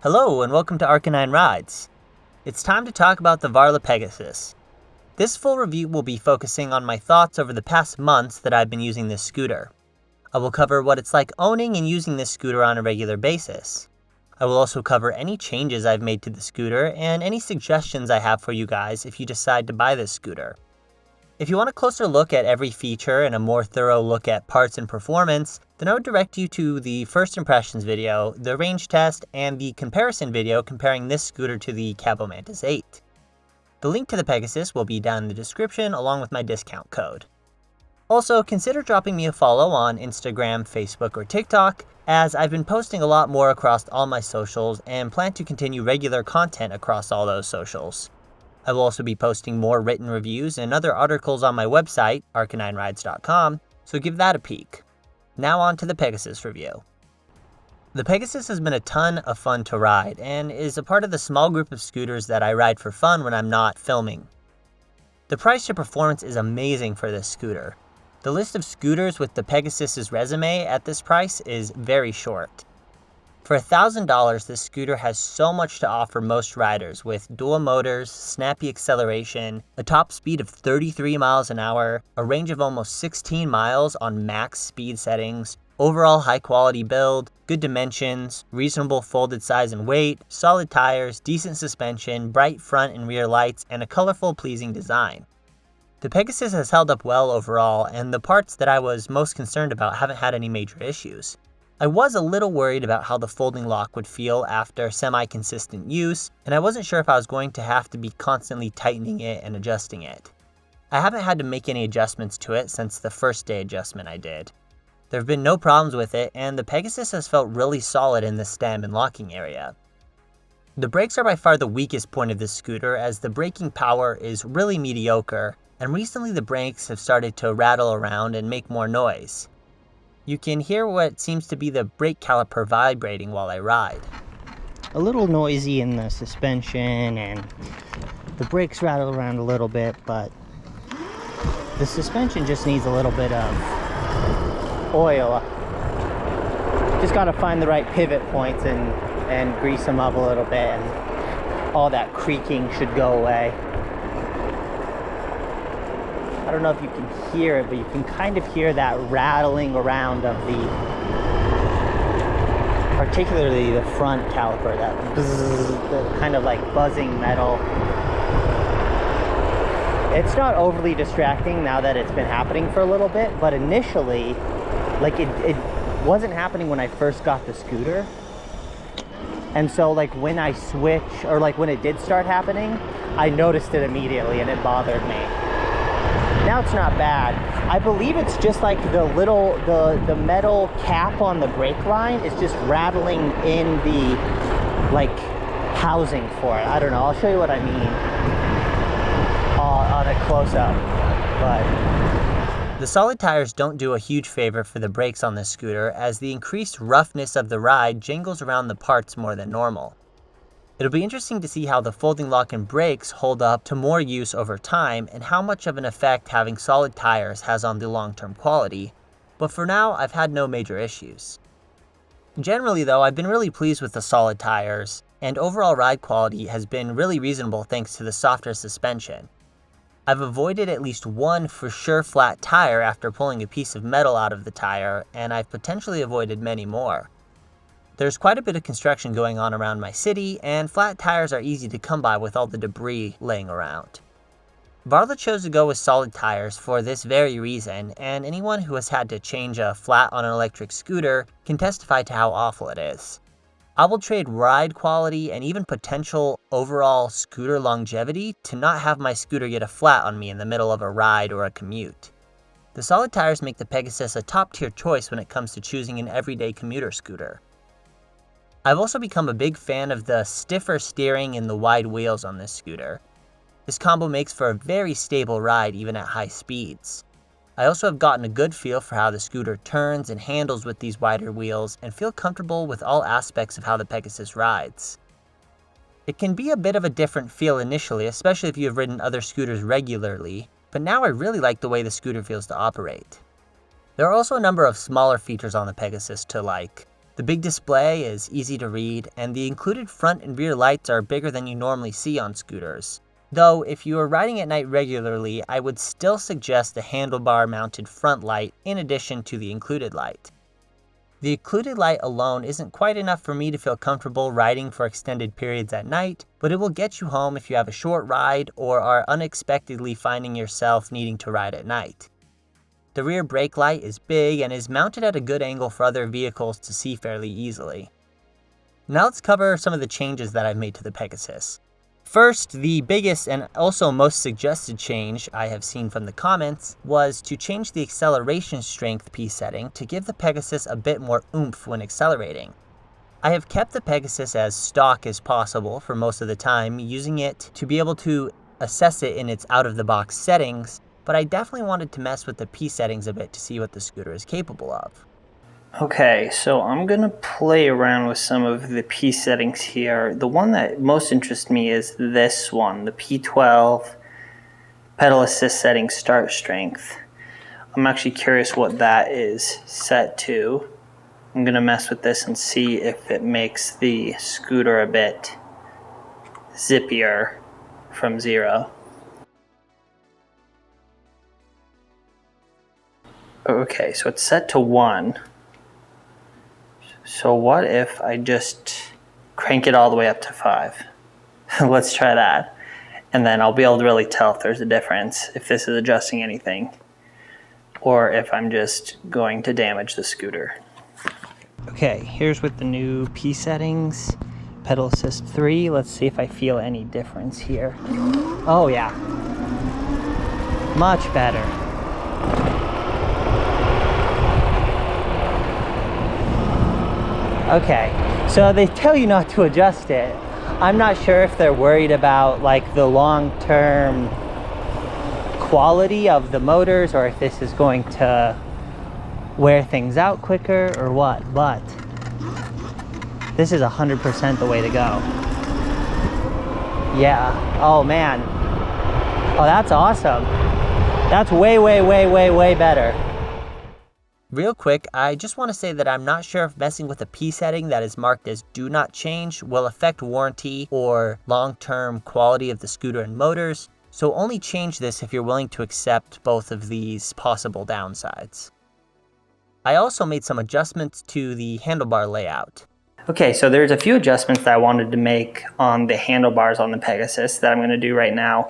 Hello and welcome to Arcanine Rides. It's time to talk about the Varla Pegasus. This full review will be focusing on my thoughts over the past months that I've been using this scooter. I will cover what it's like owning and using this scooter on a regular basis. I will also cover any changes I've made to the scooter and any suggestions I have for you guys if you decide to buy this scooter. If you want a closer look at every feature and a more thorough look at parts and performance, then I would direct you to the first impressions video, the range test, and the comparison video comparing this scooter to the Cabo Mantis 8. The link to the Pegasus will be down in the description along with my discount code. Also, consider dropping me a follow on Instagram, Facebook, or TikTok, as I've been posting a lot more across all my socials and plan to continue regular content across all those socials. I will also be posting more written reviews and other articles on my website, arcaninerides.com, so give that a peek. Now on to the Pegasus review. The Pegasus has been a ton of fun to ride, and is a part of the small group of scooters that I ride for fun when I'm not filming. The price to performance is amazing for this scooter. The list of scooters with the Pegasus's resume at this price is very short. For $1,000, this scooter has so much to offer most riders, with dual motors, snappy acceleration, a top speed of 33 miles an hour, a range of almost 16 miles on max speed settings, overall high quality build, good dimensions, reasonable folded size and weight, solid tires, decent suspension, bright front and rear lights, and a colorful, pleasing design. The Pegasus has held up well overall, and the parts that I was most concerned about haven't had any major issues. I was a little worried about how the folding lock would feel after semi-consistent use, and I wasn't sure if I was going to have to be constantly tightening it and adjusting it. I haven't had to make any adjustments to it since the first day adjustment I did. There have been no problems with it, and the Pegasus has felt really solid in the stem and locking area. The brakes are by far the weakest point of this scooter, as the braking power is really mediocre, and recently the brakes have started to rattle around and make more noise. You can hear what seems to be the brake caliper vibrating while I ride. A little noisy in the suspension, and the brakes rattle around a little bit, but the suspension just needs a little bit of oil. Just gotta find the right pivot points and grease them up a little bit, and all that creaking should go away. I don't know if you can hear it, but you can kind of hear that rattling around of particularly the front caliper, that bzzz, the kind of like buzzing metal. It's not overly distracting now that it's been happening for a little bit, but initially, like it wasn't happening when I first got the scooter. And so like when I switch, or like when it did start happening, I noticed it immediately and it bothered me. Now it's not bad. I believe it's just like the metal cap on the brake line is just rattling in the like housing for it. I don't know. I'll show you what I mean on a close-up. But the solid tires don't do a huge favor for the brakes on this scooter, as the increased roughness of the ride jangles around the parts more than normal. It'll be interesting to see how the folding lock and brakes hold up to more use over time, and how much of an effect having solid tires has on the long-term quality, but for now I've had no major issues. Generally though, I've been really pleased with the solid tires, and overall ride quality has been really reasonable thanks to the softer suspension. I've avoided at least one for sure flat tire after pulling a piece of metal out of the tire, and I've potentially avoided many more. There's quite a bit of construction going on around my city, and flat tires are easy to come by with all the debris laying around. Varla chose to go with solid tires for this very reason, and anyone who has had to change a flat on an electric scooter can testify to how awful it is. I will trade ride quality and even potential overall scooter longevity to not have my scooter get a flat on me in the middle of a ride or a commute. The solid tires make the Pegasus a top-tier choice when it comes to choosing an everyday commuter scooter. I've also become a big fan of the stiffer steering and the wide wheels on this scooter. This combo makes for a very stable ride even at high speeds. I also have gotten a good feel for how the scooter turns and handles with these wider wheels, and feel comfortable with all aspects of how the Pegasus rides. It can be a bit of a different feel initially, especially if you have ridden other scooters regularly, but now I really like the way the scooter feels to operate. There are also a number of smaller features on the Pegasus to like. The big display is easy to read, and the included front and rear lights are bigger than you normally see on scooters. Though, if you are riding at night regularly, I would still suggest the handlebar mounted front light in addition to the included light. The included light alone isn't quite enough for me to feel comfortable riding for extended periods at night, but it will get you home if you have a short ride or are unexpectedly finding yourself needing to ride at night. The rear brake light is big and is mounted at a good angle for other vehicles to see fairly easily. Now let's cover some of the changes that I've made to the Pegasus. First, the biggest and also most suggested change I have seen from the comments was to change the acceleration strength P setting to give the Pegasus a bit more oomph when accelerating. I have kept the Pegasus as stock as possible for most of the time, using it to be able to assess it in its out-of-the-box settings, but I definitely wanted to mess with the P settings a bit to see what the scooter is capable of. Okay, so I'm gonna play around with some of the P settings here. The one that most interests me is this one, the P12 Pedal Assist setting start strength. I'm actually curious what that is set to. I'm gonna mess with this and see if it makes the scooter a bit zippier from 0. Okay, so it's set to 1. So what if I just crank it all the way up to 5? Let's try that. And then I'll be able to really tell if there's a difference, if this is adjusting anything, or if I'm just going to damage the scooter. Okay, here's with the new P settings, Pedal Assist 3. Let's see if I feel any difference here. Oh yeah, much better. Okay, so they tell you not to adjust it. I'm not sure if they're worried about like the long-term quality of the motors or if this is going to wear things out quicker or what, but this is 100% the way to go. Yeah, oh man. Oh, that's awesome. That's way, way, way, way, way better. Real quick, I just want to say that I'm not sure if messing with a P setting that is marked as do not change will affect warranty or long-term quality of the scooter and motors, so only change this if you're willing to accept both of these possible downsides. I also made some adjustments to the handlebar layout. Okay, so there's a few adjustments that I wanted to make on the handlebars on the Pegasus that I'm going to do right now.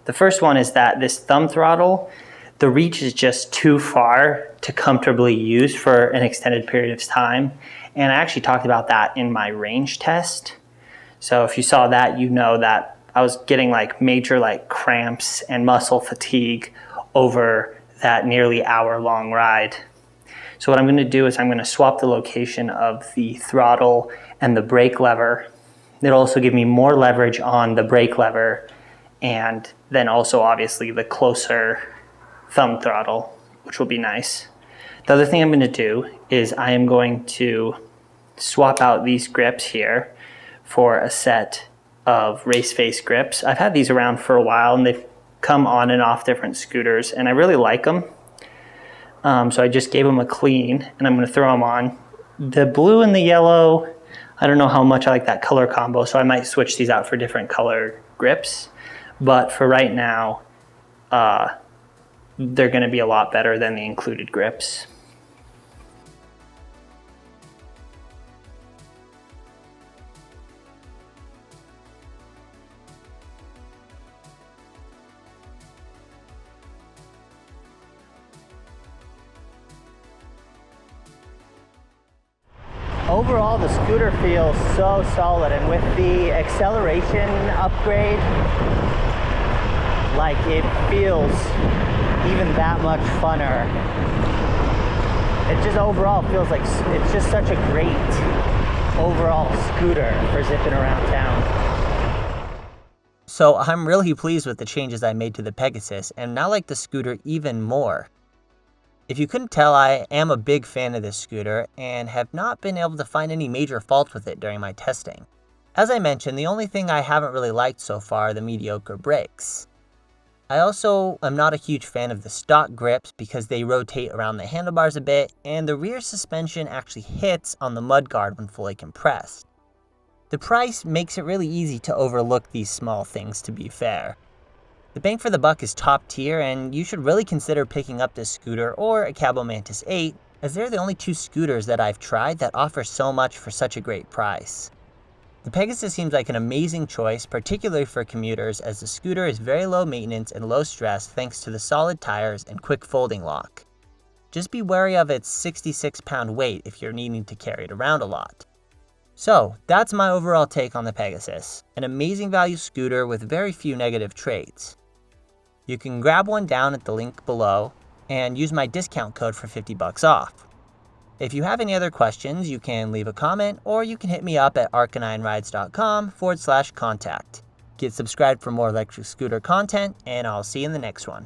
The first one is that this thumb throttle, the reach is just too far to comfortably use for an extended period of time. And I actually talked about that in my range test. So if you saw that, you know that I was getting like major like cramps and muscle fatigue over that nearly hour-long ride. So what I'm going to do is I'm going to swap the location of the throttle and the brake lever. It'll also give me more leverage on the brake lever, and then also obviously the closer thumb throttle, which will be nice. The other thing I'm going to do is I am going to swap out these grips here for a set of race face grips. I've had these around for a while and they've come on and off different scooters and I really like them. So I just gave them a clean and I'm going to throw them on. The blue and the yellow, I don't know how much I like that color combo, so I might switch these out for different color grips. But for right now, they're going to be a lot better than the included grips. Overall, the scooter feels so solid, and with the acceleration upgrade, like it feels even that much funner. It just overall feels like it's just such a great overall scooter for zipping around town. So I'm really pleased with the changes I made to the Pegasus and now like the scooter even more. If you couldn't tell, I am a big fan of this scooter and have not been able to find any major faults with it during my testing. As I mentioned, the only thing I haven't really liked so far are the mediocre brakes. I also am not a huge fan of the stock grips because they rotate around the handlebars a bit, and the rear suspension actually hits on the mudguard when fully compressed. The price makes it really easy to overlook these small things, to be fair. The bang for the buck is top tier, and you should really consider picking up this scooter or a Cabo Mantis 8, as they're the only two scooters that I've tried that offer so much for such a great price. The Pegasus seems like an amazing choice, particularly for commuters, as the scooter is very low maintenance and low stress thanks to the solid tires and quick folding lock. Just be wary of its 66-pound weight if you're needing to carry it around a lot. So, that's my overall take on the Pegasus, an amazing value scooter with very few negative traits. You can grab one down at the link below and use my discount code for $50 off. If you have any other questions, you can leave a comment or you can hit me up at arcanineRides.com/contact. Get subscribed for more electric scooter content, and I'll see you in the next one.